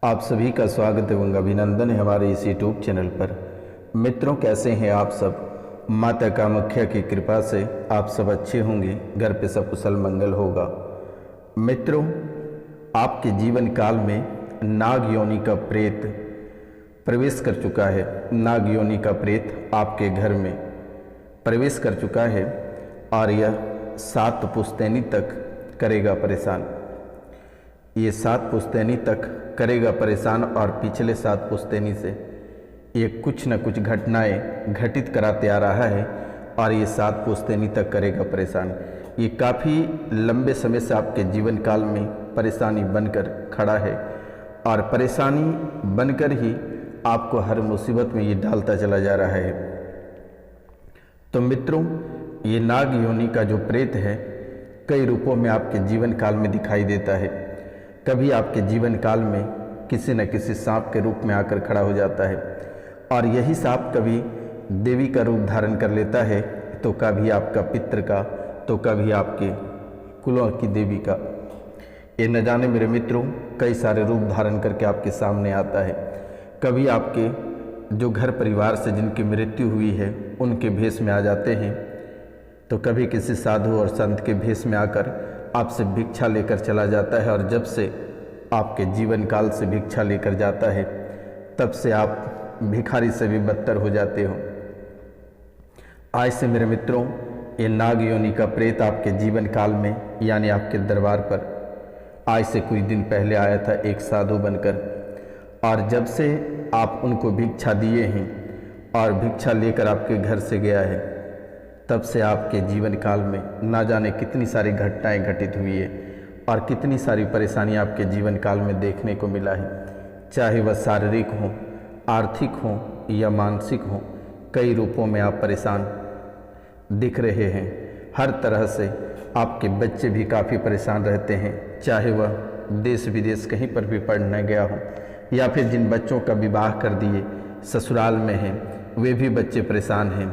आप सभी का स्वागत एवं अभिनंदन है हमारे इस यूट्यूब चैनल पर। मित्रों, कैसे हैं आप सब? माता कामाख्या की कृपा से आप सब अच्छे होंगे, घर पे सब कुशल मंगल होगा। मित्रों, आपके जीवन काल में नाग योनि का प्रेत प्रवेश कर चुका है। नाग योनि का प्रेत आपके घर में प्रवेश कर चुका है और यह 7 पुश्तैनी तक करेगा परेशान। ये 7 पुश्तैनी तक करेगा परेशान और पिछले 7 पुश्तैनी से ये कुछ न कुछ घटनाएं घटित कराते आ रहा है और ये 7 पुश्तैनी तक करेगा परेशान। ये काफ़ी लंबे समय से आपके जीवन काल में परेशानी बनकर खड़ा है और परेशानी बनकर ही आपको हर मुसीबत में ये डालता चला जा रहा है। तो मित्रों, ये नाग योनि का जो प्रेत है कई रूपों में आपके जीवन काल में दिखाई देता है। कभी आपके जीवन काल में किसी न किसी सांप के रूप में आकर खड़ा हो जाता है और यही सांप कभी देवी का रूप धारण कर लेता है, तो कभी आपका पितृ का, तो कभी आपके कुलों की देवी का। ये न जाने मेरे मित्रों कई सारे रूप धारण करके आपके सामने आता है। कभी आपके जो घर परिवार से जिनकी मृत्यु हुई है उनके भेष में आ जाते हैं, तो कभी किसी साधु और संत के भेष में आकर आपसे भिक्षा लेकर चला जाता है और जब से आपके जीवन काल से भिक्षा लेकर जाता है तब से आप भिखारी से भी बदतर हो जाते हो। आज से मेरे मित्रों, ये नाग योनि का प्रेत आपके जीवन काल में यानी आपके दरबार पर आज से कुछ दिन पहले आया था एक साधु बनकर, और जब से आप उनको भिक्षा दिए हैं और भिक्षा लेकर आपके घर से गया है तब से आपके जीवन काल में ना जाने कितनी सारी घटनाएं घटित हुई है और कितनी सारी परेशानियां आपके जीवन काल में देखने को मिला है। चाहे वह शारीरिक हो, आर्थिक हो या मानसिक हो, कई रूपों में आप परेशान दिख रहे हैं। हर तरह से आपके बच्चे भी काफ़ी परेशान रहते हैं, चाहे वह देश विदेश कहीं पर भी पढ़ने गया हो या फिर जिन बच्चों का विवाह कर दिए ससुराल में हैं वे भी बच्चे परेशान हैं,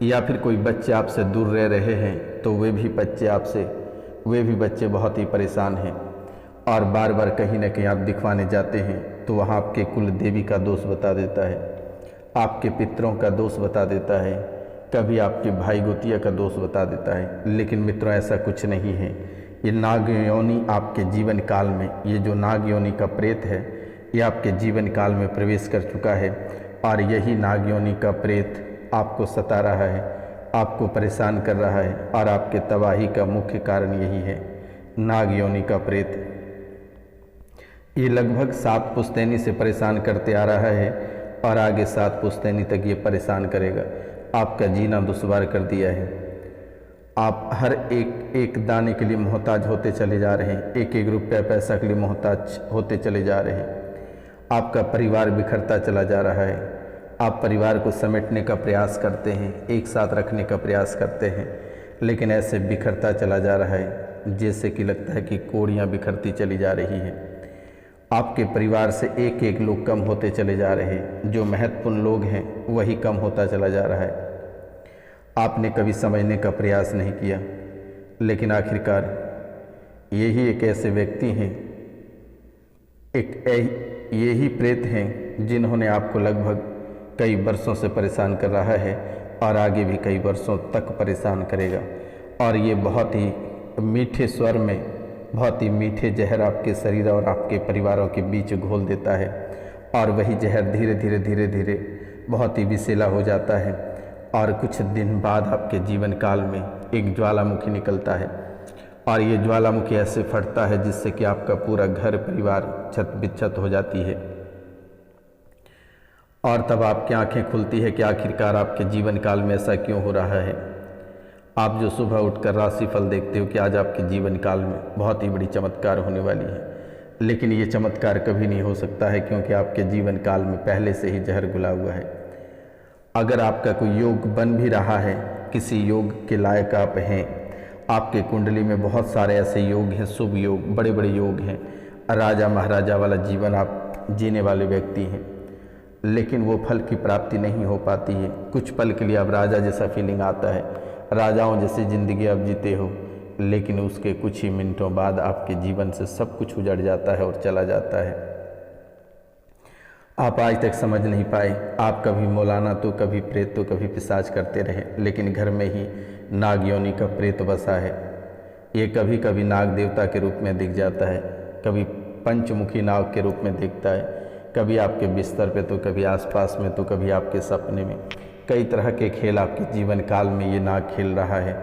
या फिर कोई बच्चे आपसे दूर रह रहे हैं तो वे भी बच्चे बहुत ही परेशान हैं और बार बार कहीं ना कहीं आप दिखवाने जाते हैं तो वहाँ आपके कुल देवी का दोष बता देता है, आपके पितरों का दोष बता देता है, कभी आपके भाई गोतिया का दोष बता देता है। लेकिन मित्रों, ऐसा कुछ नहीं है। ये नाग योनि आपके जीवन काल में, ये जो नाग योनि का प्रेत है ये आपके जीवन काल में प्रवेश कर चुका है और यही नाग योनि का प्रेत आपको सता रहा है, आपको परेशान कर रहा है और आपके तबाही का मुख्य कारण यही है, नाग योनि का प्रेत। ये लगभग 7 पुश्तैनी से परेशान करते आ रहा है और आगे 7 पुश्तैनी तक ये परेशान करेगा। आपका जीना दुश्वार कर दिया है। आप हर एक दाने के लिए मोहताज होते चले जा रहे हैं, एक रुपया पैसा के लिए मोहताज होते चले जा रहे हैं। आपका परिवार बिखरता चला जा रहा है। आप परिवार को समेटने का प्रयास करते हैं, एक साथ रखने का प्रयास करते हैं, लेकिन ऐसे बिखरता चला जा रहा है जैसे कि लगता है कि कोड़ियाँ बिखरती चली जा रही हैं। आपके परिवार से एक लोग कम होते चले जा रहे हैं, जो महत्वपूर्ण लोग हैं वही कम होता चला जा रहा है। आपने कभी समझने का प्रयास नहीं किया, लेकिन आखिरकार यही एक ऐसे व्यक्ति हैं, यही प्रेत हैं जिन्होंने आपको लगभग कई वर्षों से परेशान कर रहा है और आगे भी कई वर्षों तक परेशान करेगा। और ये बहुत ही मीठे स्वर में बहुत ही मीठे जहर आपके शरीर और आपके परिवारों के बीच घोल देता है और वही जहर धीरे धीरे बहुत ही विषैला हो जाता है और कुछ दिन बाद आपके जीवन काल में एक ज्वालामुखी निकलता है और ये ज्वालामुखी ऐसे फटता है जिससे कि आपका पूरा घर परिवार छत बिच्छत हो जाती है। और तब आपकी आंखें खुलती है कि आखिरकार आपके जीवन काल में ऐसा क्यों हो रहा है। आप जो सुबह उठकर राशिफल देखते हो कि आज आपके जीवन काल में बहुत ही बड़ी चमत्कार होने वाली है, लेकिन ये चमत्कार कभी नहीं हो सकता है क्योंकि आपके जीवन काल में पहले से ही जहर घुला हुआ है। अगर आपका कोई योग बन भी रहा है, किसी योग के लायक आप हैं, आपके कुंडली में बहुत सारे ऐसे योग हैं, शुभ योग, बड़े बड़े योग हैं, राजा महाराजा वाला जीवन आप जीने वाले व्यक्ति हैं, लेकिन वो फल की प्राप्ति नहीं हो पाती है। कुछ पल के लिए अब राजा जैसा फीलिंग आता है, राजाओं जैसी ज़िंदगी आप जीते हो, लेकिन उसके कुछ ही मिनटों बाद आपके जीवन से सब कुछ उजड़ जाता है और चला जाता है। आप आज तक समझ नहीं पाए। आप कभी मौलाना तो कभी प्रेत तो कभी पिशाच करते रहे, लेकिन घर में ही नाग योनि का प्रेत बसा है। ये कभी कभी नाग देवता के रूप में दिख जाता है, कभी पंचमुखी नाग के रूप में दिखता है, कभी आपके बिस्तर पे तो कभी आसपास में तो कभी आपके सपने में। कई तरह के खेल आपके जीवन काल में ये नाग खेल रहा है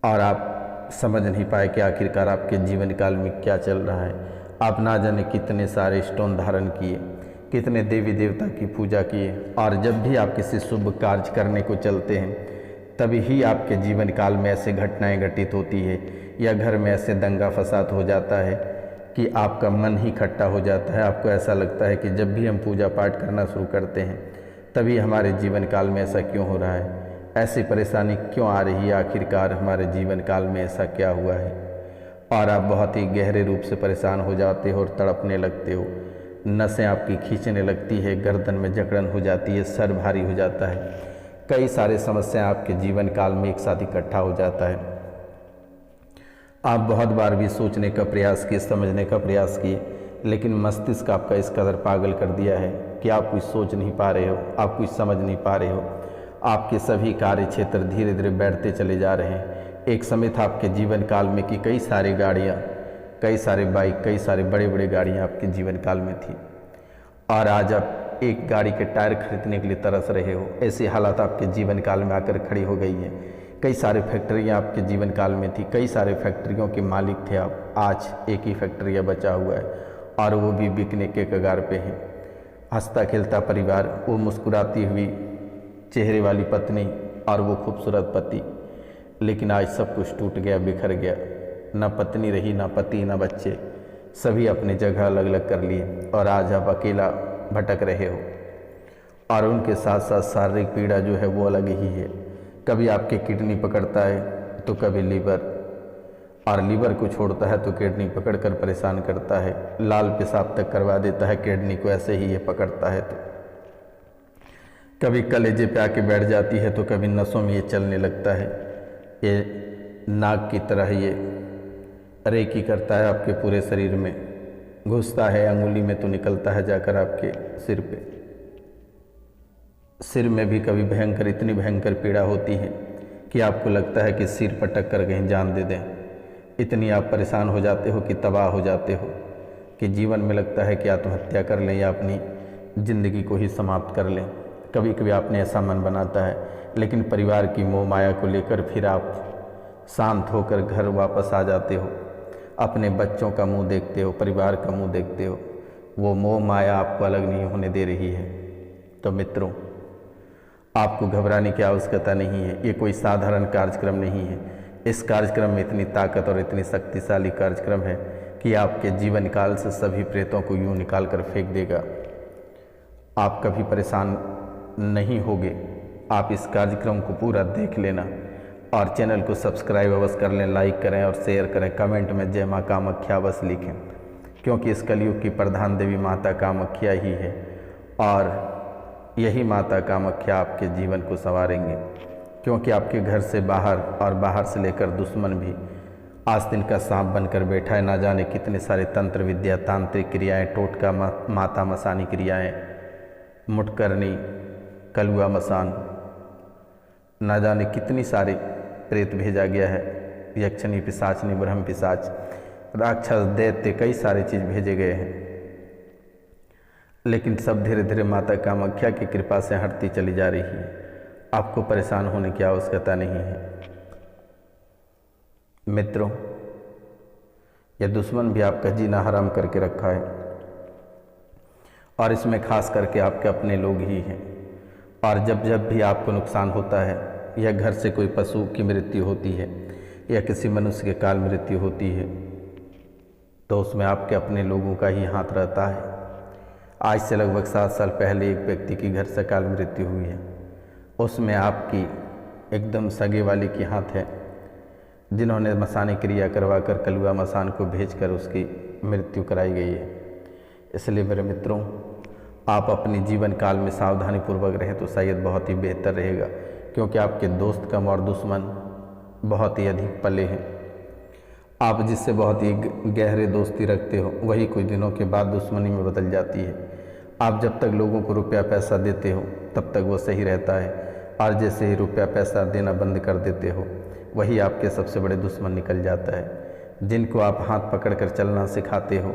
और आप समझ नहीं पाए कि आखिरकार आपके जीवन काल में क्या चल रहा है। आप ना जाने कितने सारे स्टोन धारण किए, कितने देवी देवता की पूजा किए, और जब भी आप किसी शुभ कार्य करने को चलते हैं तभी ही आपके जीवन काल में ऐसे घटनाएं घटित होती है या घर में ऐसे दंगा फसाद हो जाता है कि आपका मन ही खट्टा हो जाता है। आपको ऐसा लगता है कि जब भी हम पूजा पाठ करना शुरू करते हैं तभी हमारे जीवन काल में ऐसा क्यों हो रहा है, ऐसी परेशानी क्यों आ रही है, आखिरकार हमारे जीवन काल में ऐसा क्या हुआ है। और आप बहुत ही गहरे रूप से परेशान हो जाते हो और तड़पने लगते हो, नसें आपकी खींचने लगती है, गर्दन में जकड़न हो जाती है, सर भारी हो जाता है, कई सारे समस्याएं आपके जीवन काल में एक साथ इकट्ठा हो जाता है। आप बहुत बार भी सोचने का प्रयास किए, समझने का प्रयास किए, लेकिन मस्तिष्क आपका इस कदर पागल कर दिया है कि आप कुछ सोच नहीं पा रहे हो, आप कुछ समझ नहीं पा रहे हो। आपके सभी कार्य क्षेत्र धीरे धीरे बैठते चले जा रहे हैं। एक समय था आपके जीवन काल में कि कई सारी गाड़ियाँ, कई सारे बाइक, कई सारे बड़े बड़े गाड़ियाँ आपके जीवन काल में थी, और आज आप एक गाड़ी के टायर खरीदने के लिए तरस रहे हो। ऐसी हालत आपके जीवन काल में आकर खड़ी हो गई है। कई सारे फैक्ट्रियाँ आपके जीवन काल में थी, कई सारे फैक्ट्रियों के मालिक थे आप, आज एक ही फैक्ट्रिया बचा हुआ है और वो भी बिकने के कगार पे है। हंसता खेलता परिवार, वो मुस्कुराती हुई चेहरे वाली पत्नी और वो खूबसूरत पति, लेकिन आज सब कुछ टूट गया, बिखर गया। ना पत्नी रही, ना पति, ना बच्चे, सभी अपनी जगह अलग अलग कर लिए और आज आप अकेला भटक रहे हो। और उनके साथ साथ शारीरिक पीड़ा जो है वो अलग ही है। कभी आपके किडनी पकड़ता है तो कभी लीवर, और लीवर को छोड़ता है तो किडनी पकड़कर परेशान करता है, लाल पेशाब तक करवा देता है किडनी को, ऐसे ही ये पकड़ता है। तो कभी कलेजे पे आके बैठ जाती है तो कभी नसों में ये चलने लगता है। ये नाग की तरह ये रेकी करता है, आपके पूरे शरीर में घुसता है, अंगुली में तो निकलता है जाकर आपके सिर पे। सिर में भी कभी भयंकर, इतनी भयंकर पीड़ा होती है कि आपको लगता है कि सिर पटक कर कहीं जान दे दें। इतनी आप परेशान हो जाते हो कि तबाह हो जाते हो कि जीवन में लगता है कि आत्महत्या कर लें या अपनी ज़िंदगी को ही समाप्त कर लें। कभी कभी आपने ऐसा मन बनाता है, लेकिन परिवार की मोह माया को लेकर फिर आप शांत होकर घर वापस आ जाते हो, अपने बच्चों का मुंह देखते हो, परिवार का मुंह देखते हो। वो मोह माया आपको अलग नहीं होने दे रही है। तो मित्रों, आपको घबराने की आवश्यकता नहीं है। ये कोई साधारण कार्यक्रम नहीं है। इस कार्यक्रम में इतनी ताकत और इतनी शक्तिशाली कार्यक्रम है कि आपके जीवन काल से सभी प्रेतों को यूं निकाल कर फेंक देगा। आप कभी परेशान नहीं होगे। आप इस कार्यक्रम को पूरा देख लेना और चैनल को सब्सक्राइब अवश्य कर लें, लाइक करें और शेयर करें। कमेंट में जय माँ कामाख्या अवश्य लिखें, क्योंकि इस कलयुग की प्रधान देवी माता कामाख्या ही है और यही माता कामाख्या आपके जीवन को संवारेंगे। क्योंकि आपके घर से बाहर और बाहर से लेकर दुश्मन भी आस्तीन का सांप बनकर बैठा है। ना जाने कितने सारे तंत्र विद्या, तांत्रिक क्रियाएं, टोटका, माता मसानी क्रियाएं, मुटकरनी, कलुआ मसान, ना जाने कितनी सारी प्रेत भेजा गया है। यक्षनी, पिशाचनी, ब्रह्म पिशाच, राक्षस, दैत्य, कई सारे चीज़ भेजे गए हैं, लेकिन सब धीरे धीरे माता कामाख्या की कृपा से हटती चली जा रही है। आपको परेशान होने की आवश्यकता नहीं है। मित्रों, यह दुश्मन भी आपका जीना हराम करके रखा है और इसमें खास करके आपके अपने लोग ही हैं। और जब जब भी आपको नुकसान होता है या घर से कोई पशु की मृत्यु होती है या किसी मनुष्य के काल मृत्यु होती है तो उसमें आपके अपने लोगों का ही हाथ रहता है। आज से लगभग 7 साल पहले एक व्यक्ति की घर से काल मृत्यु हुई है। उसमें आपकी एकदम सगे वाली की हाथ है, जिन्होंने मसानी क्रिया करवा कर कलुआ मसान को भेजकर उसकी मृत्यु कराई गई है। इसलिए मेरे मित्रों, आप अपने जीवन काल में सावधानी पूर्वक रहें तो शायद बहुत ही बेहतर रहेगा, क्योंकि आपके दोस्त कम और दुश्मन बहुत ही अधिक पले हैं। आप जिससे बहुत ही गहरे दोस्ती रखते हो वही कुछ दिनों के बाद दुश्मनी में बदल जाती है। आप जब तक लोगों को रुपया पैसा देते हो तब तक वो सही रहता है, और जैसे ही रुपया पैसा देना बंद कर देते हो वही आपके सबसे बड़े दुश्मन निकल जाता है। जिनको आप हाथ पकड़ कर चलना सिखाते हो,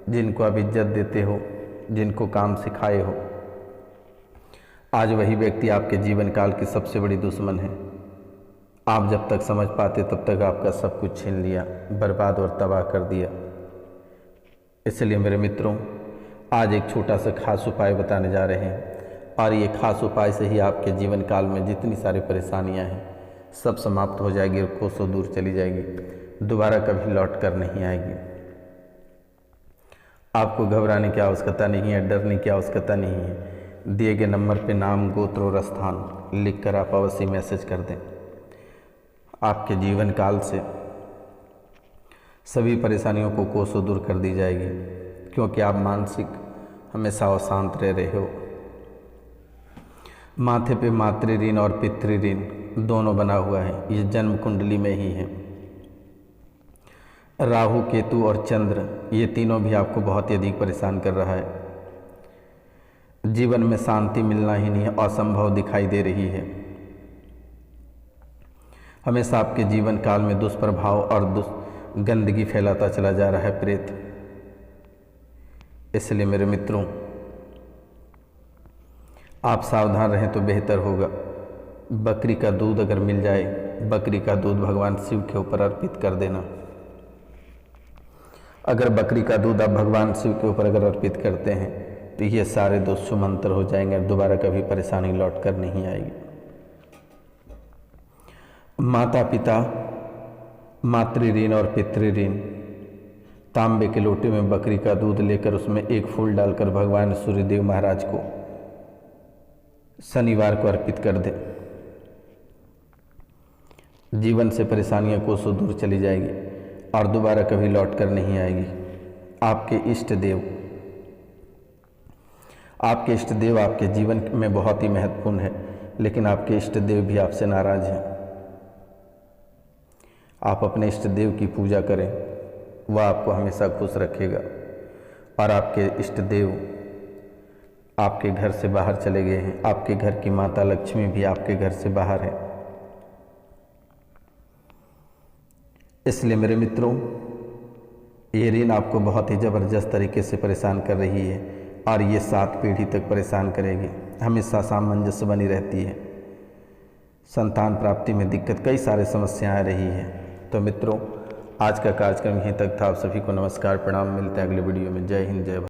जिनको आप इज्जत देते हो, जिनको काम सिखाए हो, आज वही व्यक्ति आपके जीवन काल की सबसे बड़ी दुश्मन है। आप जब तक समझ पाते तब तक आपका सब कुछ छीन लिया, बर्बाद और तबाह कर दिया। इसलिए मेरे मित्रों, आज एक छोटा सा खास उपाय बताने जा रहे हैं, और ये खास उपाय से ही आपके जीवन काल में जितनी सारी परेशानियां हैं सब समाप्त हो जाएगी और कोसों दूर चली जाएगी, दोबारा कभी लौट कर नहीं आएगी। आपको घबराने की आवश्यकता नहीं है, डरने की आवश्यकता नहीं है। दिए गए नंबर पे नाम, गोत्र और स्थान लिख कर आप अवश्य मैसेज कर दें। आपके जीवन काल से सभी परेशानियों को कोसों दूर कर दी जाएगी, क्योंकि आप मानसिक हमेशा अशांत रह रहे हो। माथे पे मातृ ऋण और पितृ ऋण दोनों बना हुआ है, ये जन्म कुंडली में ही है। राहु, केतु और चंद्र ये तीनों भी आपको बहुत ही अधिक परेशान कर रहा है। जीवन में शांति मिलना ही नहीं है, असंभव दिखाई दे रही है। हमेशा आपके जीवन काल में दुष्प्रभाव और गंदगी फैलाता चला जा रहा है प्रेत। इसलिए मेरे मित्रों, आप सावधान रहें तो बेहतर होगा। बकरी का दूध अगर मिल जाए, बकरी का दूध भगवान शिव के ऊपर अर्पित कर देना। अगर बकरी का दूध आप भगवान शिव के ऊपर अगर अर्पित करते हैं तो ये सारे दोष सुमंतर हो जाएंगे और दोबारा कभी परेशानी लौट कर नहीं आएगी। माता पिता, मातृ ऋण और पितृ ऋण, तांबे के लोटे में बकरी का दूध लेकर उसमें एक फूल डालकर भगवान सूर्यदेव महाराज को शनिवार को अर्पित कर दे। जीवन से परेशानियां कोसों दूर चली जाएगी और दोबारा कभी लौट कर नहीं आएगी। आपके इष्ट देव आपके जीवन में बहुत ही महत्वपूर्ण है, लेकिन आपके इष्ट देव भी आपसे नाराज हैं। आप अपने इष्ट देव की पूजा करें, वह आपको हमेशा खुश रखेगा। और आपके इष्ट देव आपके घर से बाहर चले गए हैं, आपके घर की माता लक्ष्मी भी आपके घर से बाहर है। इसलिए मेरे मित्रों, ये ऋण आपको बहुत ही ज़बरदस्त तरीके से परेशान कर रही है और ये 7 पीढ़ी तक परेशान करेगी। हमेशा सामंजस्य बनी रहती है, संतान प्राप्ति में दिक्कत, कई सारे समस्याएं आ रही है। तो मित्रों, आज का कार्यक्रम यहीं तक था। आप सभी को नमस्कार, प्रणाम। मिलते हैं अगले वीडियो में। जय हिंद, जय भारत।